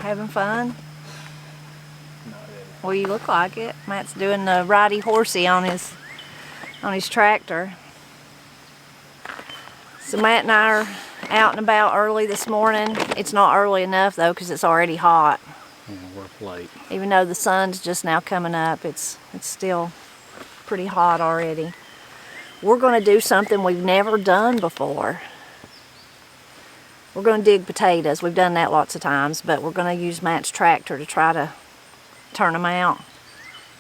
Having fun? Not really. Well, you look like it. Matt's doing the righty horsey on his tractor. So Matt and I are out and about early this morning. It's not early enough though, because it's already hot. Yeah, we're late. Even though the sun's just now coming up, it's still pretty hot already. We're going to do something we've never done before. We're going to dig potatoes. We've done that lots of times, but we're going to use Matt's tractor to try to turn them out.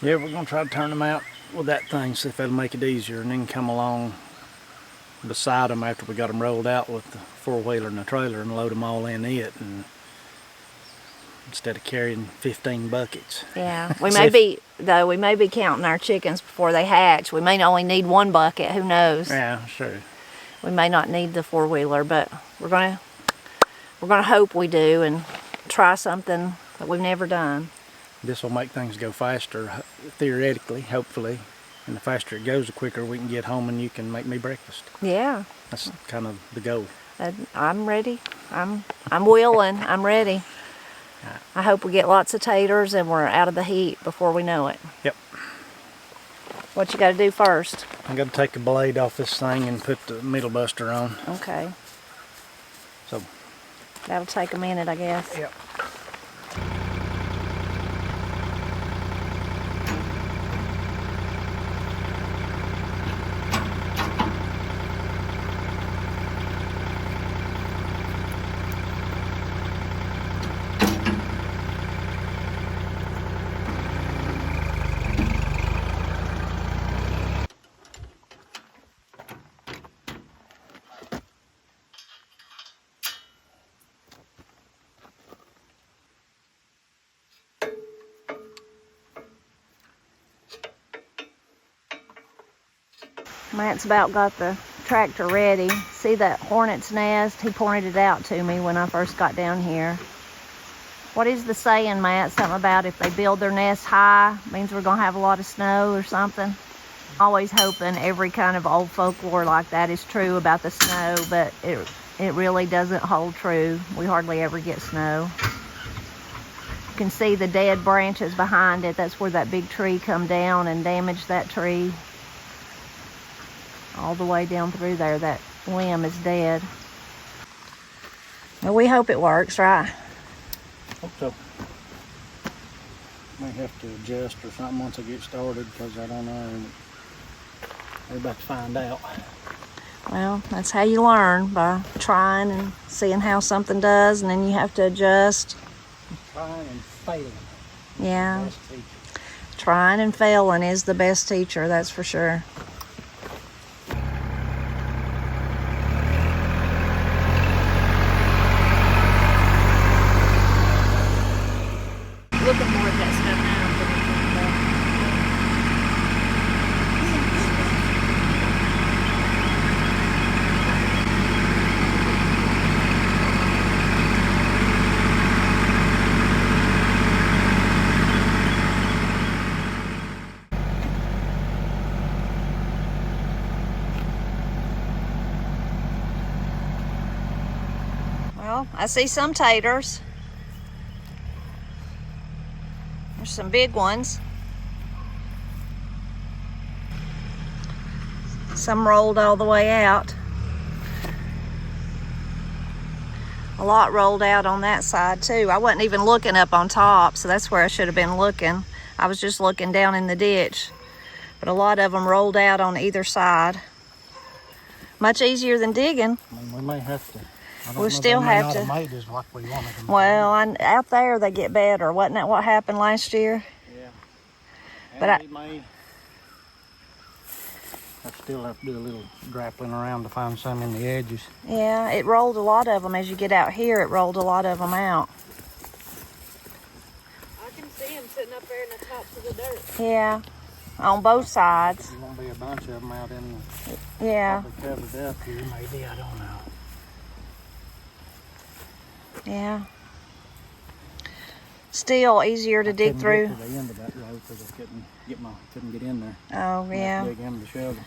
Yeah, we're going to try to turn them out with that thing, see if that'll make it easier, and then come along beside them after we got them rolled out with the four-wheeler and the trailer and load them all in it, and instead of carrying 15 buckets. Yeah, we may be counting our chickens before they hatch. We may only need one bucket, who knows? Yeah, sure. We may not need the four-wheeler, but we're gonna hope we do and try something that we've never done. This will make things go faster, theoretically, hopefully. And the faster it goes, the quicker we can get home and you can make me breakfast. Yeah. That's kind of the goal. I'm ready. I'm willing. I'm ready. I hope we get lots of taters and we're out of the heat before we know it. Yep. What you got to do first? I got to take the blade off this thing and put the middle buster on. Okay. So that'll take a minute, I guess. Yep. Matt's about got the tractor ready. See that hornet's nest? He pointed it out to me when I first got down here. What is the saying, Matt? Something about if they build their nest high, means we're going to have a lot of snow or something? Always hoping every kind of old folklore like that is true about the snow, but it really doesn't hold true. We hardly ever get snow. You can see the dead branches behind it. That's where that big tree come down and damaged that tree. All the way down through there, that limb is dead. Well, we hope it works, right? Hope so. May have to adjust or something once I get started, because I don't know. We're about to find out. Well, that's how you learn, by trying and seeing how something does, and then you have to adjust. Trying and failing. Yeah. Best teacher. Trying and failing is the best teacher, that's for sure. Looking more at that stuff now. Well, I see some taters. There's some big ones. Some rolled all the way out. A lot rolled out on that side too. I wasn't even looking up on top, so that's where I should have been looking. I was just looking down in the ditch. But a lot of them rolled out on either side. Much easier than digging. I mean, we may have to. We'll still have to. Made as like we wanted them. Well, out there they get better. Wasn't that what happened last year? Yeah. But I still have to do a little grappling around to find some in the edges. Yeah, it rolled a lot of them. As you get out here, it rolled a lot of them out. I can see them sitting up there in the tops of the dirt. Yeah, on both sides. There's going to be a bunch of them out in the... Yeah. Probably covered up here, maybe. I don't know. Yeah. Still easier to dig through. I couldn't get to the end of that road because I couldn't get in there. Oh, yeah. Dig in the shovel.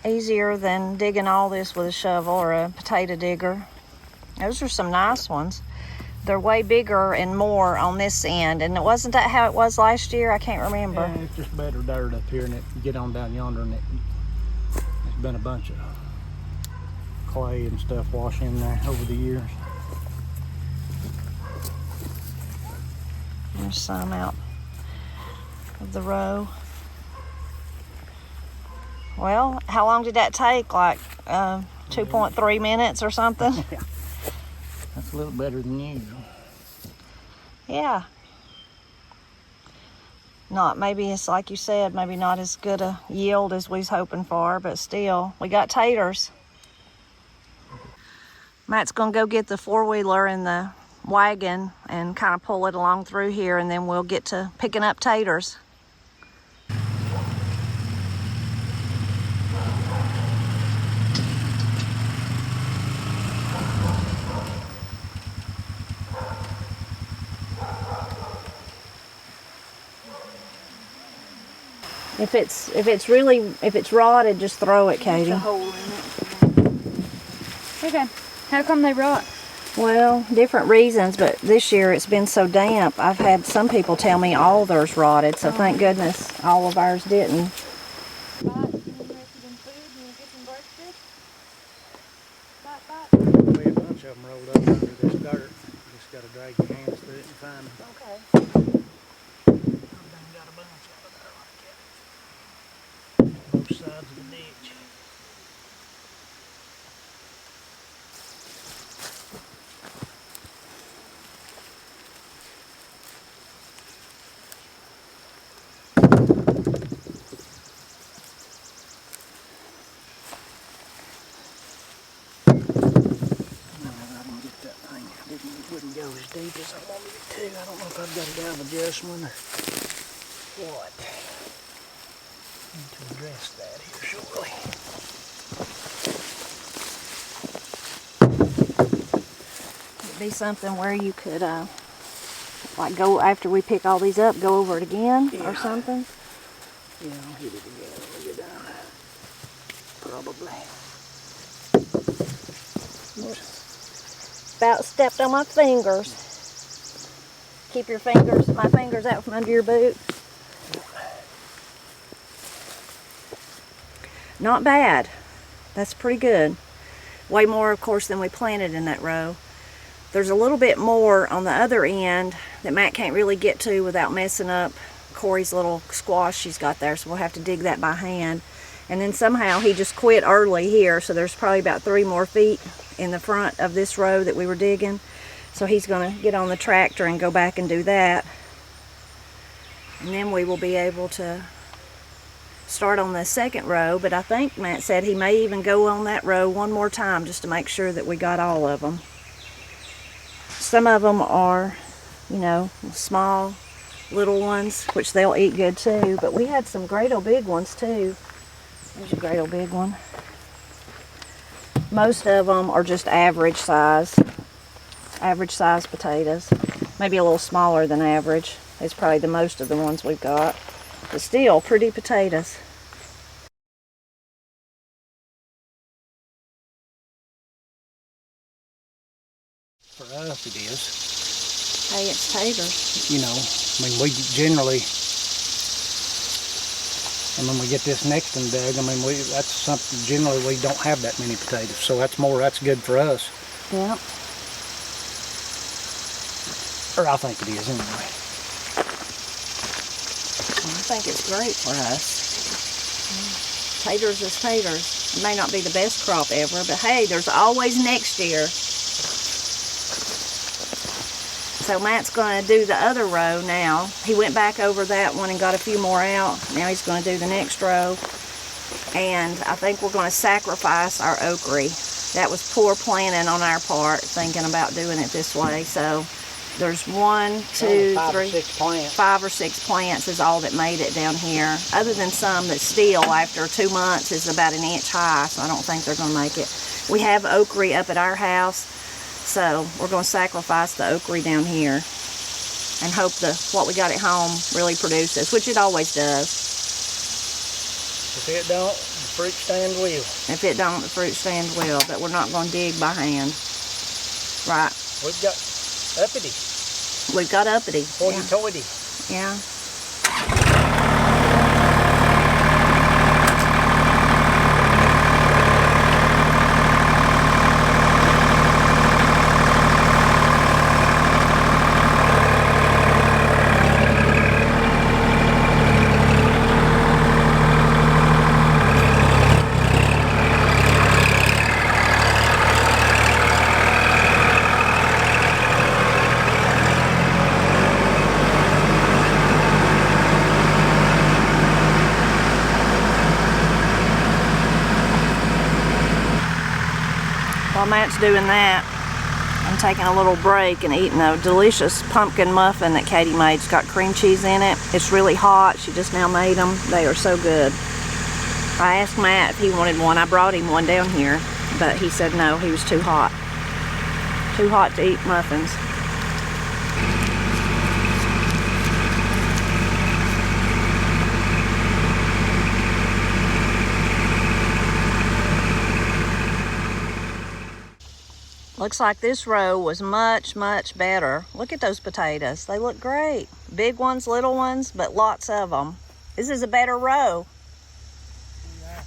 Easier than digging all this with a shovel or a potato digger. Those are some nice ones. They're way bigger and more on this end. And wasn't that how it was last year? I can't remember. Yeah, it's just better dirt up here, and you get on down yonder, and it's been a bunch of clay and stuff wash in there over the years. There's some out of the row. Well, how long did that take? Like 2.3 minutes or something? Yeah. That's a little better than usual. Yeah. Maybe it's like you said, maybe not as good a yield as we was hoping for, but still, we got taters. Matt's gonna go get the four-wheeler and the wagon and kind of pull it along through here, and then we'll get to picking up taters. If it's rotted, just throw it, Katie. A hole in it. Okay. How come they rot? Well, different reasons, but this year it's been so damp. I've had some people tell me all theirs rotted, so thank goodness all of ours didn't. Bite, you interested in food and you get some breakfast? Bite. We a bunch of them rolled up under this dirt. You just got to drag your hands through it and find them. Okay. Got a bunch of it there like that. Both sides of the ditch. Wouldn't go as deep as I wanted it to. I don't know if I've got a valve adjustment or what. Need to address that here shortly. It'd be something where you could, like go after we pick all these up, go over it again or something. Yeah, I'll hit it again when we get down. Probably. About stepped on my fingers. Keep my fingers out from under your boot. Not bad. That's pretty good. Way more, of course, than we planted in that row. There's a little bit more on the other end that Matt can't really get to without messing up Corey's little squash she's got there, so we'll have to dig that by hand. And then somehow he just quit early here, so there's probably about 3 more feet in the front of this row that we were digging. So he's gonna get on the tractor and go back and do that. And then we will be able to start on the second row, but I think Matt said he may even go on that row one more time just to make sure that we got all of them. Some of them are, you know, small little ones, which they'll eat good too, but we had some great old big ones too. There's a great old big one. Most of them are just average size potatoes. Maybe a little smaller than average. It's probably the most of the ones we've got. But still, pretty potatoes. For us, it is. Hey, it's taters. You know, I mean, we generally, and when we get this next one dug, I mean, that's something, generally we don't have that many potatoes, so that's good for us. Yep. Or I think it is anyway. I think it's great for us. Taters is taters. It may not be the best crop ever, but hey, there's always next year. So Matt's going to do the other row now. He went back over that one and got a few more out. Now he's going to do the next row. And I think we're going to sacrifice our okra. That was poor planning on our part, thinking about doing it this way. So there's 1, 2, 5 3, or 6 plants. 5 or 6 plants is all that made it down here. Other than some that still, after 2 months, is about 1 inch high. So I don't think they're going to make it. We have okra up at our house. So we're going to sacrifice the okra down here and hope what we got at home really produces, which it always does. If it don't, the fruit stand will. If it don't, the fruit stand will, but we're not going to dig by hand. Right. We've got Uppity. We've got uppity. Hoity-toity. Yeah. While Matt's doing that, I'm taking a little break and eating a delicious pumpkin muffin that Katie made. It's got cream cheese in it. It's really hot. She just now made them. They are so good. I asked Matt if he wanted one. I brought him one down here, but he said no, he was too hot. Too hot to eat muffins. Looks like this row was much, much better. Look at those potatoes. They look great. Big ones, little ones, but lots of them. This is a better row. Yeah.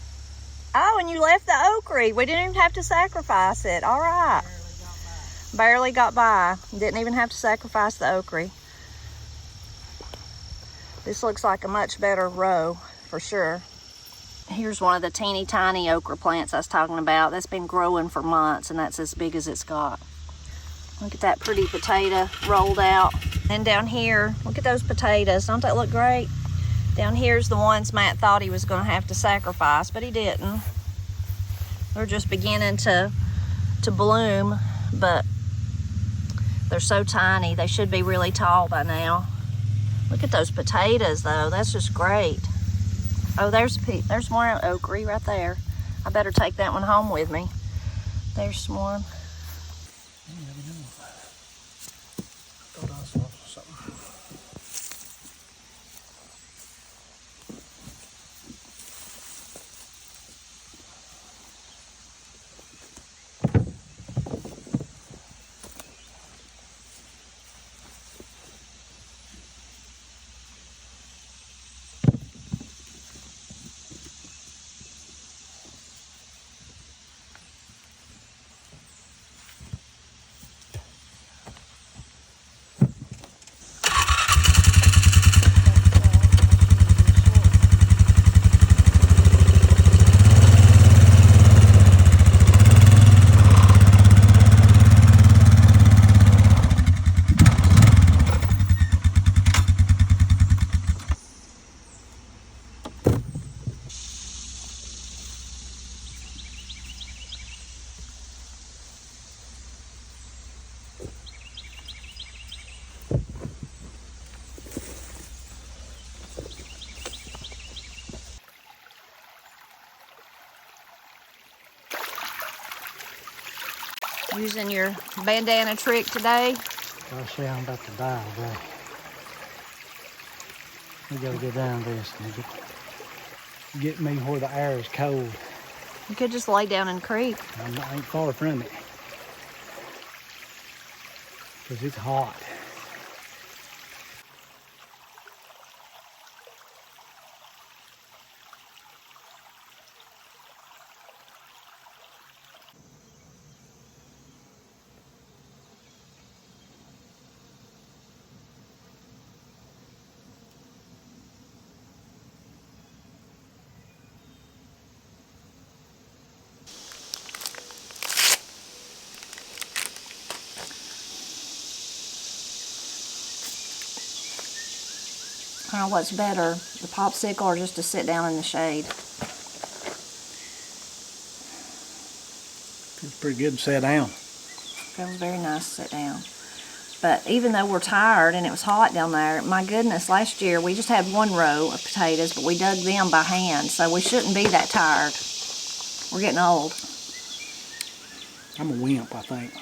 Oh, and you left the okra. We didn't even have to sacrifice it. All right. Barely got by. Didn't even have to sacrifice the okra. This looks like a much better row for sure. Here's one of the teeny tiny okra plants I was talking about. That's been growing for months, and that's as big as it's got. Look at that pretty potato rolled out. And down here, look at those potatoes. Don't that look great? Down here's the ones Matt thought he was going to have to sacrifice, but he didn't. They're just beginning to bloom, but they're so tiny. They should be really tall by now. Look at those potatoes, though. That's just great. Oh, there's more okra right there. I better take that one home with me. There's one. Thought I saw something. Using your bandana trick today. Gosh, yeah, I'm about to die today. We gotta go down this and get me where the air is cold. You could just lay down in the creek. I ain't far from it. Because it's hot. I don't know what's better, the popsicle or just to sit down in the shade. Feels pretty good to sit down. Feels very nice to sit down. But even though we're tired and it was hot down there, my goodness, last year we just had one row of potatoes, but we dug them by hand, so we shouldn't be that tired. We're getting old. I'm a wimp, I think.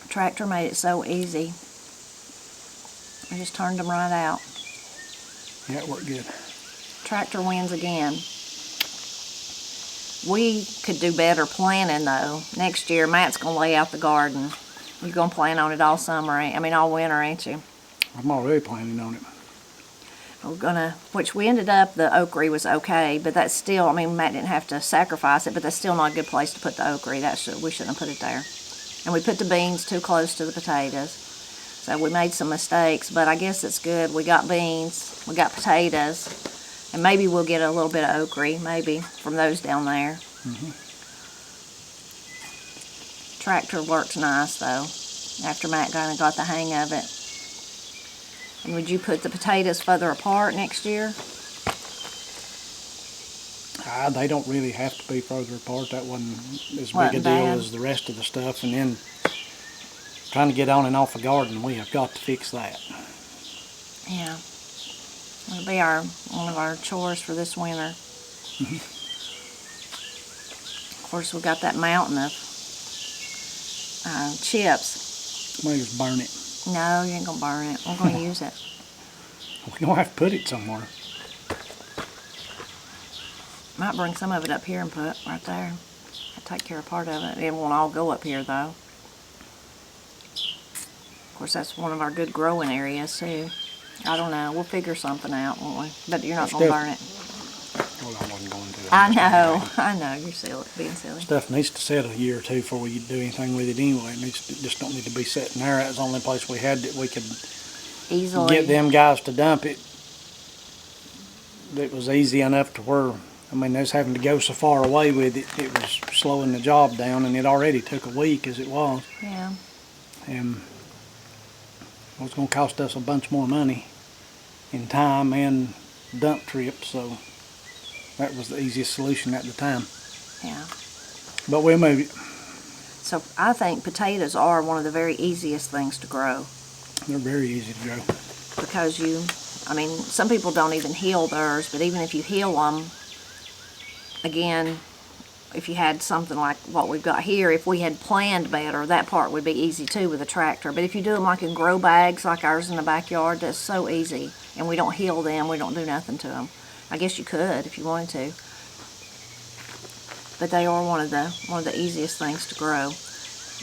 Tractor made it so easy. I just turned them right out. Yeah, it worked good. Tractor wins again. we could do better planning though. Next year, Matt's gonna lay out the garden. You're gonna plan on it all summer, all winter, ain't you? I'm already planning on it. We're gonna, which we ended up, the okra was okay, but that's still, Matt didn't have to sacrifice it, but that's still not a good place to put the okra. We shouldn't have put it there. And we put the beans too close to the potatoes. So we made some mistakes, but I guess it's good. We got beans, we got potatoes, and maybe we'll get a little bit of okra, maybe, from those down there. Mm-hmm. Tractor worked nice, though, after Matt kind of got the hang of it. And would you put the potatoes further apart next year? They don't really have to be further apart. That wasn't as big a Wasn't deal bad. as the rest of the stuff. And then trying to get on and off a garden, we have got to fix that. Yeah. It'll be one of our chores for this winter. Of course, we got that mountain of chips. Might just burn it. No, you ain't gonna burn it. We're gonna use it. We don't have to put it somewhere. Might bring some of it up here and put right there. I'll take care of part of it. It won't all go up here though. Of course, that's one of our good growing areas too. I don't know. We'll figure something out, won't we? But you're not gonna burn it. Well, I wasn't going to. I know. You're silly, being silly. Stuff needs to set a year or two before we do anything with it anyway. It just don't need to be sitting there. That's the only place we had that we could Easily get them guys to dump it. It was easy enough to where, they was having to go so far away with it. It was slowing the job down, and it already took a week as it was. Yeah. And it was going to cost us a bunch more money in time and dump trips, so that was the easiest solution at the time. Yeah. But we'll move it. So I think potatoes are one of the very easiest things to grow. They're very easy to grow. Because some people don't even heal theirs, but even if you heal them, again, if you had something like what we've got here, if we had planned better, that part would be easy too with a tractor. But if you do them like in grow bags, like ours in the backyard, that's so easy. And we don't heal them, we don't do nothing to them. I guess you could if you wanted to. But they are one of the easiest things to grow.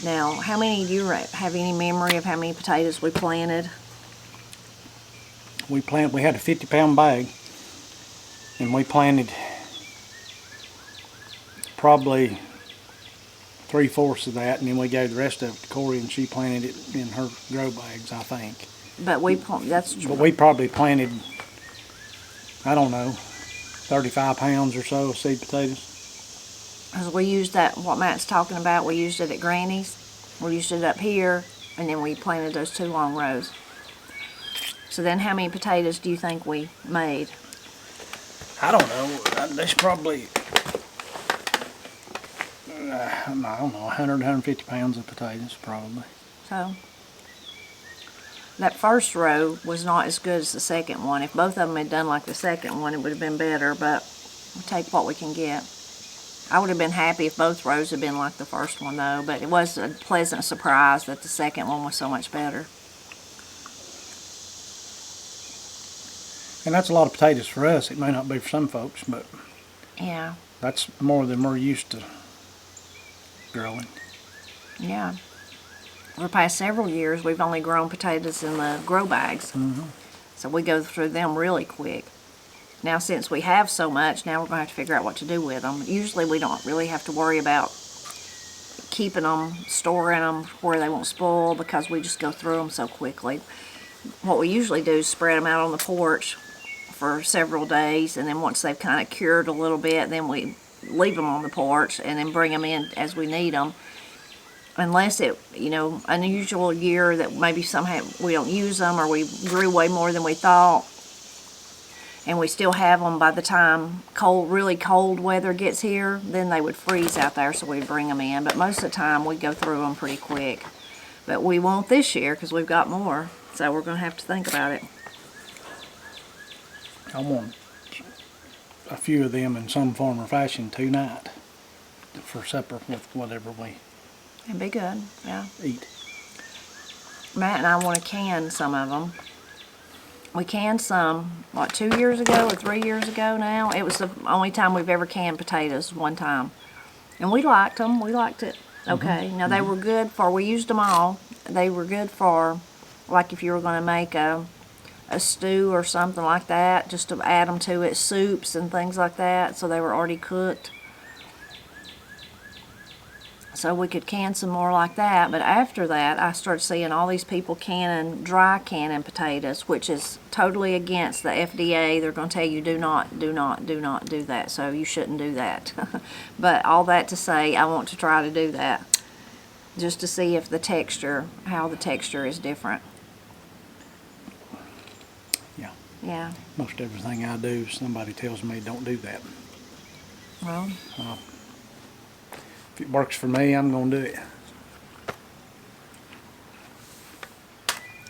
Now, how many do you have any memory of how many potatoes we planted? We had a 50-pound bag, and we planted probably 3/4 of that, and then we gave the rest of it to Corey, and she planted it in her grow bags, I think. But that's true. But we probably planted, I don't know, 35 pounds or so of seed potatoes. Because we used that, what Matt's talking about, we used it at Granny's. We used it up here, and then we planted those 2 long rows. So then how many potatoes do you think we made? I don't know. There's probably, I don't know, 100, 150 pounds of potatoes probably. So that first row was not as good as the second one. If both of them had done like the second one, it would have been better, but we take what we can get. I would have been happy if both rows had been like the first one though, but it was a pleasant surprise that the second one was so much better. And that's a lot of potatoes for us. It may not be for some folks, but Yeah, that's more than we're used to growing. yeah. For the past several years, we've only grown potatoes in the grow bags. So we go through them really quick. Now, since we have so much, now we're going to have to figure out what to do with them. Usually we don't really have to worry about keeping them, storing them where they won't spoil because we just go through them so quickly. What we usually do is spread them out on the porch for several days, and then once they've kind of cured a little bit, then we leave them on the porch and then bring them in as we need them. Unless it, unusual year that maybe somehow we don't use them or we grew way more than we thought, and we still have them by the time really cold weather gets here, then they would freeze out there, so we'd bring them in. But most of the time, we go through them pretty quick. But we won't this year because we've got more, so we're going to have to think about it. I want a few of them in some form or fashion tonight for supper with whatever we It'd be good, yeah. eat. Matt and I want to can some of them. We canned some, 2 years ago or 3 years ago now? It was the only time we've ever canned potatoes, one time. And we liked them. We liked it. Okay. Now they were good for. We used them all. They were good for, like if you were going to make a stew or something like that, just to add them to it, soups and things like that. So they were already cooked. So we could can some more like that. But after that, I started seeing all these people dry canning potatoes, which is totally against the FDA. They're going to tell you do not do that. So you shouldn't do that. But all that to say, I want to try to do that, just to see if how the texture is different. Yeah. Yeah. Most everything I do, somebody tells me don't do that. Well, If it works for me, I'm going to do it.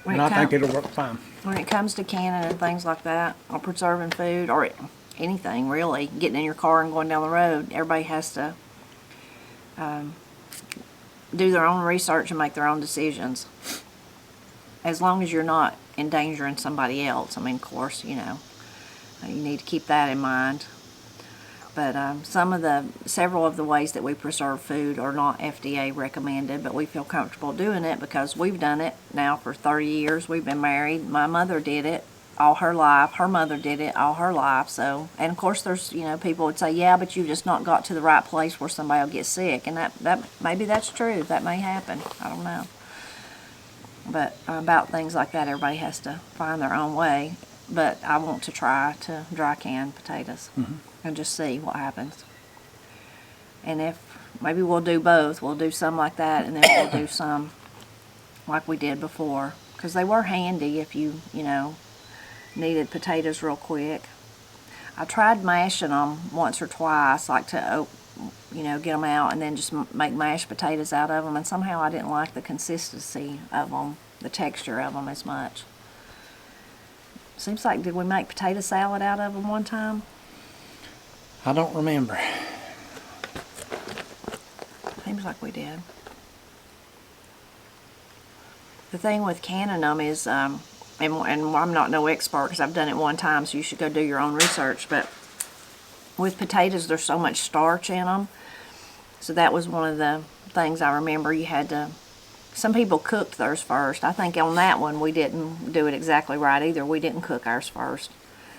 And I think it'll work fine. when it comes to canning and things like that, or preserving food, or anything really, getting in your car and going down the road, everybody has to do their own research and make their own decisions. As long as you're not endangering somebody else. I mean, of course, you need to keep that in mind. But several of the ways that we preserve food are not FDA recommended, but we feel comfortable doing it because we've done it now for 30 years. We've been married. My mother did it all her life. Her mother did it all her life. So, and of course, there's people would say, yeah, but you've just not got to the right place where somebody will get sick, and that maybe that's true. That may happen. I don't know. But about things like that, everybody has to find their own way. But I want to try to dry can potatoes and just see what happens. And if maybe we'll do both, we'll do some like that, and then we'll do some like we did before, because they were handy if you needed potatoes real quick. I tried mashing them once or twice, like to get them out and then just make mashed potatoes out of them, and somehow I didn't like the consistency of them, the texture of them as much. Seems like, did we make potato salad out of them one time? I don't remember. Seems like we did. The thing with canning them is, and I'm not no expert because I've done it one time, so you should go do your own research, but with potatoes there's so much starch in them, so that was one of the things I remember. You had to, some people cooked theirs first. I think on that one we didn't do it exactly right either. We didn't cook ours first,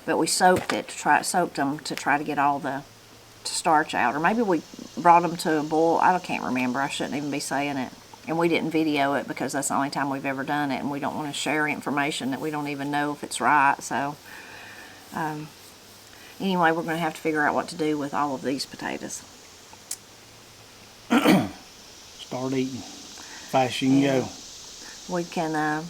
but we soaked them to try to get all the starch out, or maybe we brought them to a boil. I can't remember. I shouldn't even be saying it. And we didn't video it because that's the only time we've ever done it, and we don't want to share information that we don't even know if it's right. So anyway, we're going to have to figure out what to do with all of these potatoes. Start eating fast as you can go. We can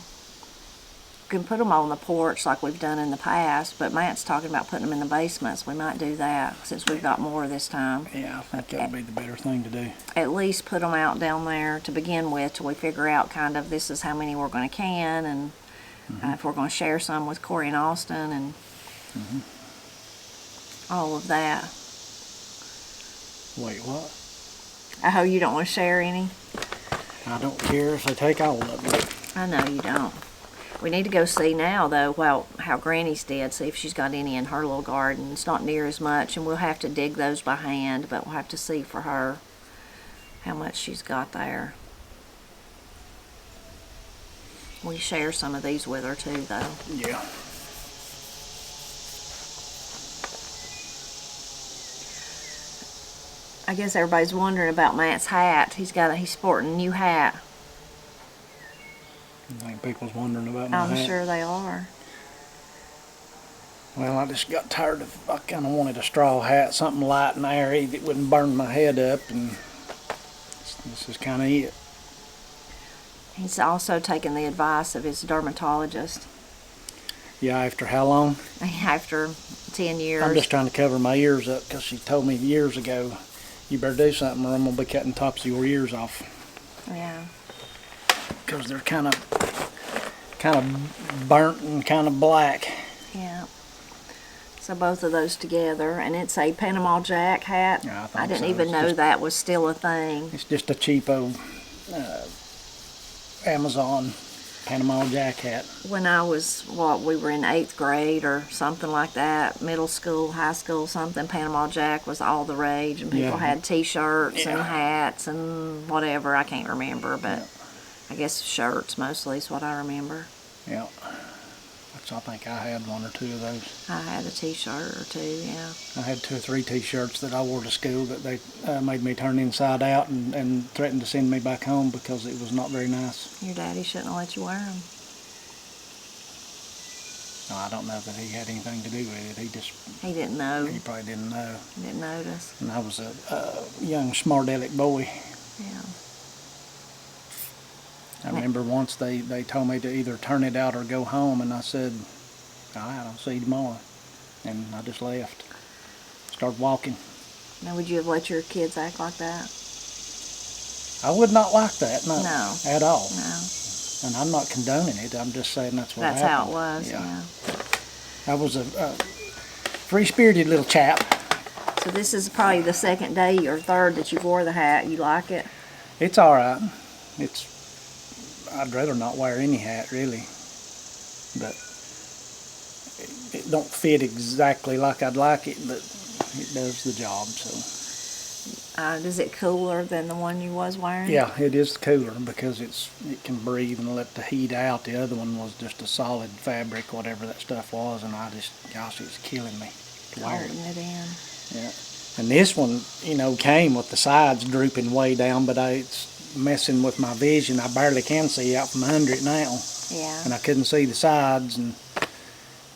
put them on the porch like we've done in the past, but Matt's talking about putting them in the basements. We might do that since we've got more this time. Yeah, I think that would be the better thing to do. At least put them out down there to begin with till we figure out kind of this is how many we're going to can, and if we're going to share some with Corey and Austin and all of that. Wait, what? Oh, you don't want to share any? I don't care if they take all of them. I know you don't. We need to go see now, though, how Granny's did, see if she's got any in her little garden. It's not near as much, and we'll have to dig those by hand, but we'll have to see for her how much she's got there. We share some of these with her, too, though. Yeah. I guess everybody's wondering about Matt's hat. He's sporting a new hat. I think people's wondering about my hat. I'm sure they are. Well, I just got tired of, I kind of wanted a straw hat, something light and airy that wouldn't burn my head up, and this is kind of it. He's also taken the advice of his dermatologist. Yeah, after how long? After 10 years. I'm just trying to cover my ears up because she told me years ago, you better do something or I'm going to be cutting tops of your ears off. Yeah. Because they're kind of burnt and kind of black. Yeah. So both of those together, and it's a Panama Jack hat. Yeah, I didn't even know that was still a thing. It's just a cheapo Amazon Panama Jack hat. When I was, we were in 8th grade or something like that, middle school, high school, something, Panama Jack was all the rage, and people had t-shirts and hats and whatever. I can't remember, but I guess shirts mostly is what I remember. Yeah. I think I had 1 or 2 of those. I had a t-shirt or 2, yeah. I had 2 or 3 t-shirts that I wore to school that they made me turn inside out and threatened to send me back home because it was not very nice. Your daddy shouldn't have let you wear them. No, I don't know that he had anything to do with it. He didn't know. He probably didn't know. Didn't notice. And I was a young, smart-aleck boy. Yeah. I remember once they told me to either turn it out or go home, and I said, all right, I'll see you tomorrow. And I just left. Started walking. Now, would you have let your kids act like that? I would not like that, no. At all. No. And I'm not condoning it. I'm just saying that's what happened. That's how it was, yeah. I was a free-spirited little chap. So this is probably the 2nd day or 3rd that you wore the hat. You like it? It's all right. I'd rather not wear any hat, really. But it don't fit exactly like I'd like it, but it does the job, so. Is it cooler than the one you was wearing? Yeah, it is cooler because it can breathe and let the heat out. The other one was just a solid fabric, whatever that stuff was, and gosh, it's killing me to wear it. Holding it in. Yeah. And this one, came with the sides drooping way down, but it's messing with my vision. I barely can see out from under it now. Yeah. And I couldn't see the sides, and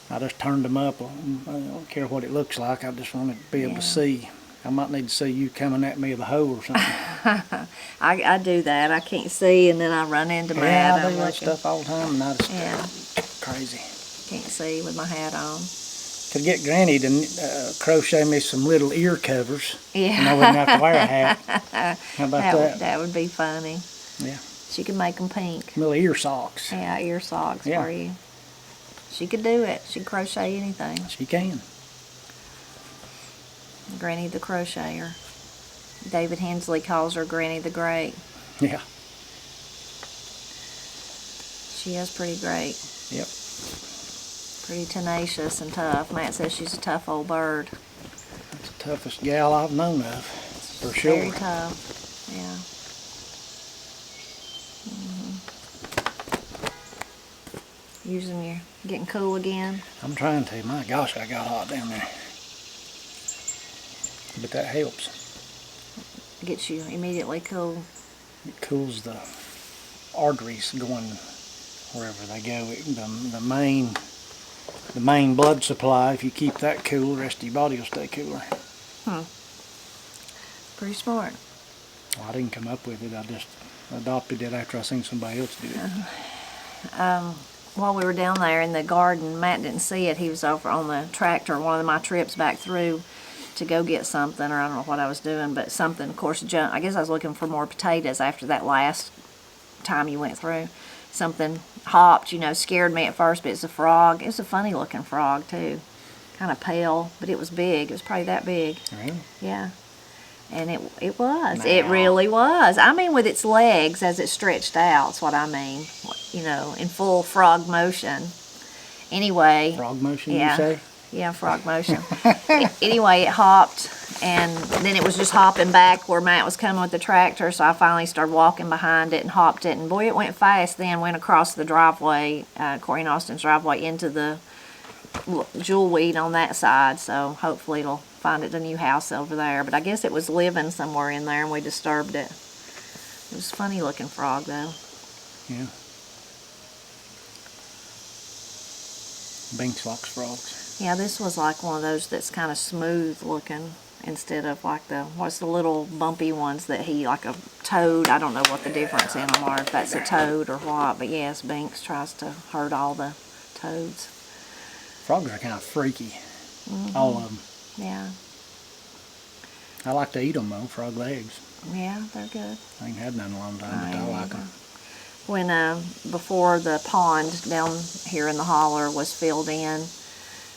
I just turned them up. I don't care what it looks like. I just wanted to be able to see. I might need to see you coming at me with a hoe or something. I do that. I can't see, and then I run into my hat. hat. I do that stuff all the time, and I just crazy. Can't see with my hat on. Could get Granny to crochet me some little ear covers. Yeah. And I wouldn't have to wear a hat. How about that? That would be funny. Yeah. She could make them pink. Little ear socks. Yeah, ear socks for you. She could do it. She could crochet anything. She can. Granny the Crocheter. David Hensley calls her Granny the Great. Yeah. She is pretty great. Yep. Pretty tenacious and tough. Matt says she's a tough old bird. That's the toughest gal I've known of, for sure. Very tough. Yeah. Getting cool again. I'm trying to. My gosh, I got hot down there. But that helps. Gets you immediately cool. It cools the arteries going wherever they go. The main blood supply, if you keep that cool, the rest of your body will stay cooler. Pretty smart. Well, I didn't come up with it. I just adopted it after I seen somebody else do it. While we were down there in the garden, Matt didn't see it. He was over on the tractor one of my trips back through to go get something, or I don't know what I was doing, but something, of course, I guess I was looking for more potatoes after that last time you went through. Something hopped, scared me at first, but it's a frog. It was a funny looking frog too. Kind of pale, but it was big. It was probably that big. Really? Yeah. And it was. Now. It really was. I mean, with its legs as it stretched out, is what I mean. In full frog motion. Anyway. Frog motion, yeah, you say? Yeah, frog motion. Anyway, it hopped, and then it was just hopping back where Matt was coming with the tractor, so I finally started walking behind it and hopped it, and boy, it went fast then, went across the driveway, Corey and Austin's driveway, into the jewel weed on that side, so hopefully it'll find it a new house over there. But I guess it was living somewhere in there and we disturbed it. It was a funny looking frog though. Yeah. Binks likes frogs. Yeah, this was like one of those that's kind of smooth looking instead of like the little bumpy ones that like a toad. I don't know what the difference in them are, if that's a toad or what, but yes, Binks tries to hurt all the toads. Frogs are kind of freaky, all of them. Yeah. I like to eat them though, frog legs. Yeah, they're good. I ain't had none in a long time, but I like them. When before the pond down here in the holler was filled in,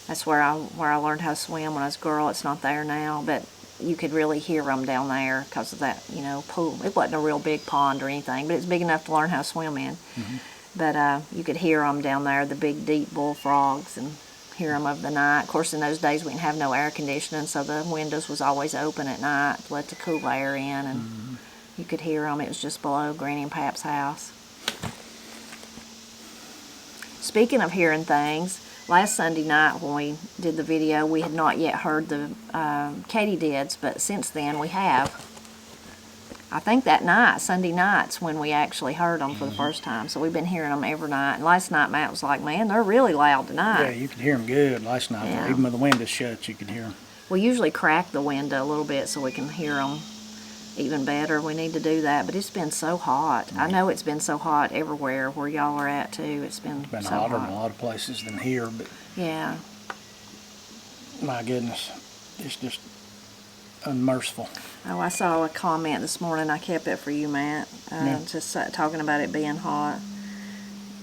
that's where I learned how to swim when I was a girl. It's not there now, but you could really hear them down there because of that, pool. It wasn't a real big pond or anything, but it's big enough to learn how to swim in. But you could hear them down there, the big deep bullfrogs, and hear them of the night. Of course, in those days we didn't have no air conditioning, so the windows was always open at night to let the cool air in, and you could hear them. It was just below Granny and Pap's house. Speaking of hearing things, last Sunday night when we did the video, we had not yet heard the katydids, but since then we have. I think that night, Sunday night's when we actually heard them for the first time. So we've been hearing them every night. And last night Matt was like, man, they're really loud tonight. Yeah, you could hear them good last night. Yeah. Even with the windows shut, you could hear them. We usually crack the window a little bit so we can hear them even better. We need to do that, but it's been so hot. I know it's been so hot everywhere where y'all are at too. It's been so Hotter hot. in a lot of places than here, but Yeah. my goodness, it's just unmerciful. Oh, I saw a comment this morning. I kept it for you, Matt. Just talking about it being hot.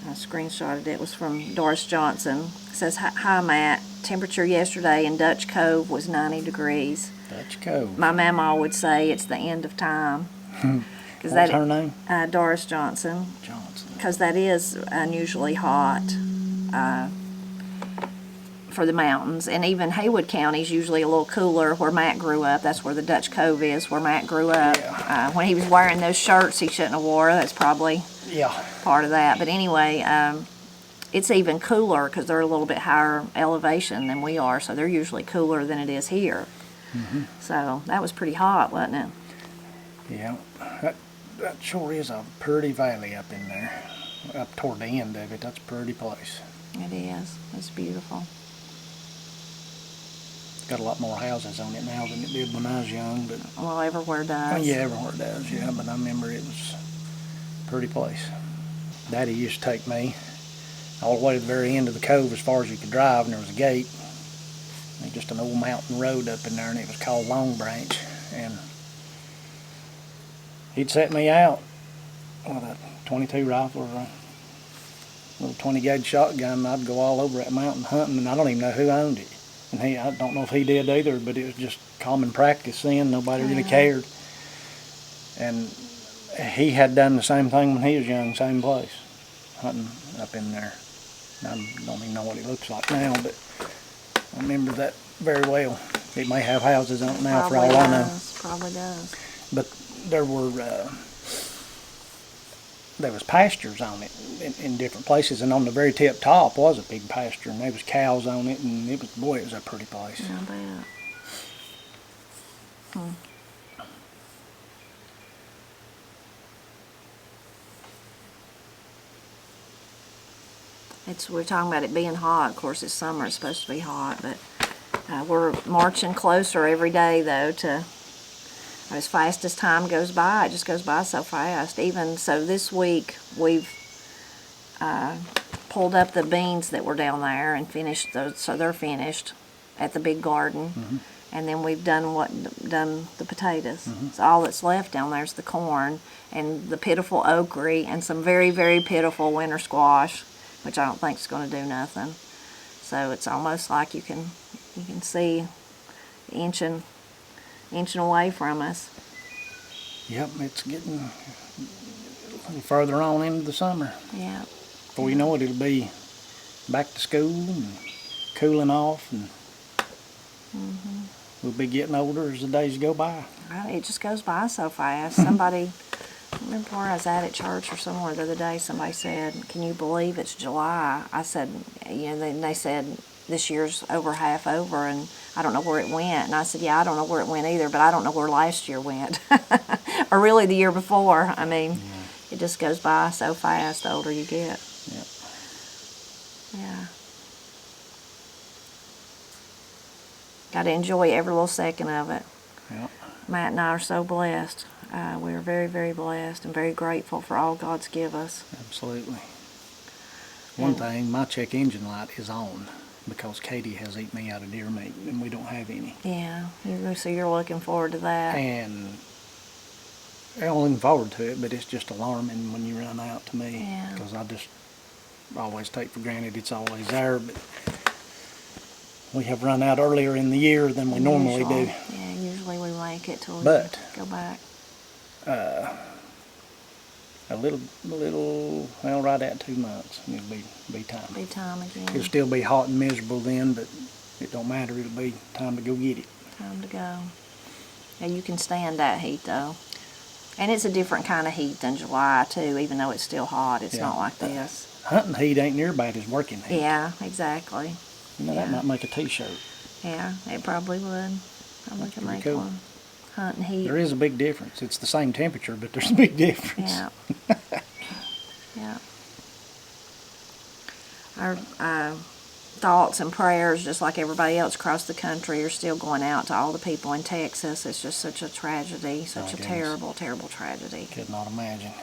I screenshotted it. It was from Doris Johnson. It says, hi, Matt. Temperature yesterday in Dutch Cove was 90 degrees. Dutch Cove. My mama would say it's the end of time. What's her name? Doris Johnson. Johnson. Because that is unusually hot for the mountains. And even Haywood County is usually a little cooler where Matt grew up. That's where the Dutch Cove is, where Matt grew up. Yeah. When he was wearing those shirts he shouldn't have wore, that's probably part of that. But anyway, it's even cooler because they're a little bit higher elevation than we are, so they're usually cooler than it is here. So that was pretty hot, wasn't it? Yeah, that sure is a pretty valley up in there. Up toward the end of it, that's a pretty place. It is. It's beautiful. It's got a lot more houses on it now than it did when I was young, but Well, everywhere does. yeah, everywhere does, yeah, but I remember it was a pretty place. Daddy used to take me all the way to the very end of the cove as far as you could drive, and there was a gate. There's just an old mountain road up in there, and it was called Long Branch, and he'd set me out with a .22 rifle or a little 20 gauge shotgun, and I'd go all over that mountain hunting, and I don't even know who owned it. And I don't know if he did either, but it was just common practice then. Nobody really cared. And he had done the same thing when he was young, same place, hunting up in there. I don't even know what it looks like now, but I remember that very well. It may have houses on it now for all I know. Probably does. But there was pastures on it in different places, and on the very tip top was a big pasture, and there was cows on it, and it was a pretty place. I bet. We're talking about it being hot. Of course, it's summer. It's supposed to be hot, but we're marching closer every day, though, to as fast as time goes by. It just goes by so fast. Even so, this week we've pulled up the beans that were down there and finished those, so they're finished at the big garden. And then we've done the potatoes. So all that's left down there is the corn and the pitiful okra and some very, very pitiful winter squash, which I don't think is going to do nothing. So it's almost like you can see inching away from us. Yep, it's getting a little further on into the summer. Yeah. Before you know it, it'll be back to school and cooling off, and we'll be getting older as the days go by. It just goes by so fast. Somebody, I remember where I was at church or somewhere the other day, somebody said, can you believe it's July? I said, they said, this year's over half over, and I don't know where it went. And I said, yeah, I don't know where it went either, but I don't know where last year went. Or really the year before. I mean, it just goes by so fast the older you get. Yep. Yeah. Got to enjoy every little second of it. Yep. Matt and I are so blessed. We are very, very blessed and very grateful for all God's give us. Absolutely. One thing, my check engine light is on because Katie has eaten me out of deer meat, and we don't have any. Yeah, so you're looking forward to that. And I'm looking forward to it, but it's just alarming when you run out to me, because I just always take for granted it's always there, but we have run out earlier in the year than we normally do. Yeah, usually we make it till we But go back. well, right at 2 months. It'll be time. Be time again. It'll still be hot and miserable then, but it don't matter. It'll be time to go get it. Time to go. Yeah, you can stand that heat though. And it's a different kind of heat than July too, even though it's still hot. It's not like this. Hunting heat ain't near bad as working heat. Yeah, exactly. You know, that might make a t-shirt. Yeah, it probably would. Probably could make cool. one. Hunting heat. There is a big difference. It's the same temperature, but there's a big difference. Yeah. Yeah. Our thoughts and prayers, just like everybody else across the country, are still going out to all the people in Texas. It's just such a tragedy, such a terrible, terrible tragedy. Could not imagine.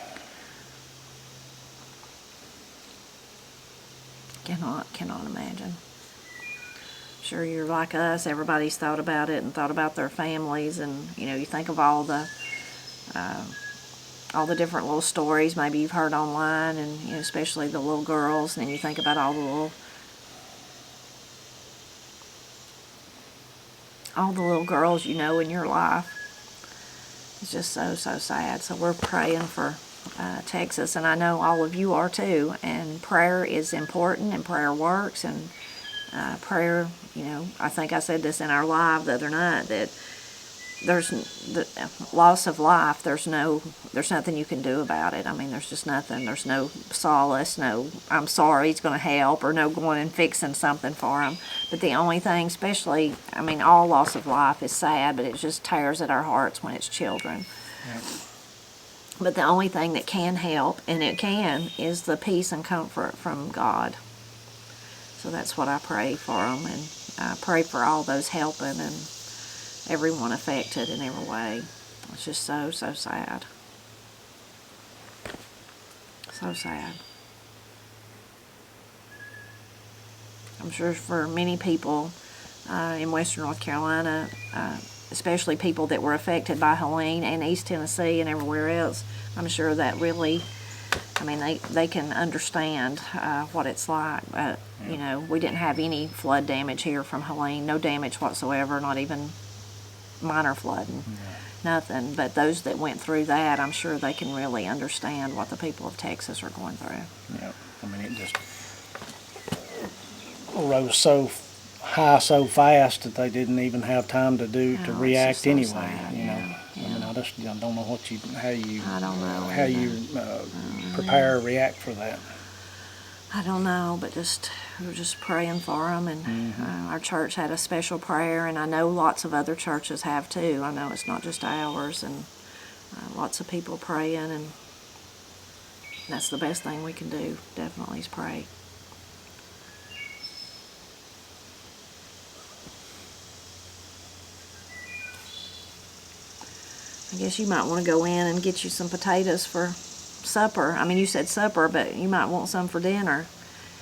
Cannot imagine. Sure, you're like us. Everybody's thought about it and thought about their families, and you know, you think of all the different little stories maybe you've heard online, and you know, especially the little girls, and then you think about all the little girls you know in your life. It's just so sad. So we're praying for Texas, and I know all of you are too. And prayer is important, and prayer works, and prayer, you know, I think I said this in our live the other night, that there's the loss of life. There's nothing you can do about it. I mean, there's just nothing. There's no solace, no I'm sorry it's going to help, or no going and fixing something for them. But the only thing, especially, I mean, all loss of life is sad, but it just tears at our hearts when it's children. Yep. But the only thing that can help, and it can, is the peace and comfort from God. So that's what I pray for them, and I pray for all those helping and everyone affected in every way. It's just so sad. So sad. I'm sure for many people in Western North Carolina, especially people that were affected by Helene and East Tennessee and everywhere else, I'm sure that really, I mean, they can understand what it's like. You know, we didn't have any flood damage here from Helene, no damage whatsoever, not even minor flooding, nothing. But those that went through that, I'm sure they can really understand what the people of Texas are going through. Yeah, I mean, it just rose so high so fast that they didn't even have time to react so anyway. sad, you know, yeah. I mean, I just don't know how you either. prepare or react for that. I don't know, but we're just praying for them, and our church had a special prayer, and I know lots of other churches have too. I know it's not just ours, and lots of people praying, and that's the best thing we can do, definitely, is pray. I guess you might want to go in and get you some potatoes for supper. I mean, you said supper, but you might want some for dinner.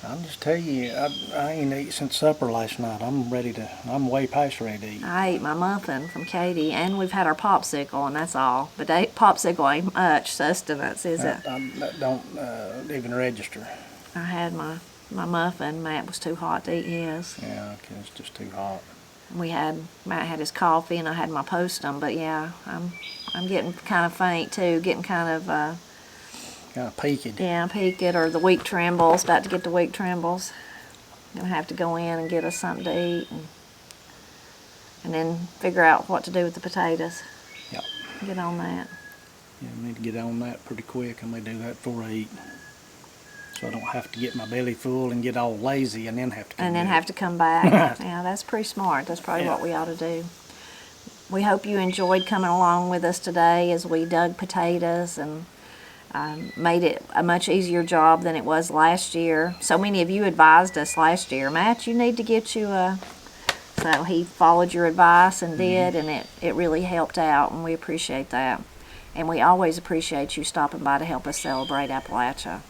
I'll just tell you, I ain't eat since supper last night. I'm way past ready to eat. I ate my muffin from Katie, and we've had our popsicle, and that's all. But popsicle ain't much sustenance, is it? That don't even register. I had my muffin. Matt was too hot to eat his. Yeah, 'cause it's just too hot. Matt had his coffee, and I had my Postum. But yeah, I'm getting kind of faint too, getting kind of peaked. Yeah, peaked, or the weak trembles. About to get the weak trembles. Gonna have to go in and get us something to eat, and then figure out what to do with the potatoes. Yep. Get on that. Yeah, I need to get on that pretty quick. I may do that before I eat, so I don't have to get my belly full and get all lazy and then have to come back. Yeah, that's pretty smart. That's probably what we ought to do. We hope you enjoyed coming along with us today as we dug potatoes and made it a much easier job than it was last year. So many of you advised us last year, Matt, you need to get you a... So he followed your advice and did, and it really helped out, and we appreciate that. And we always appreciate you stopping by to help us celebrate Appalachia.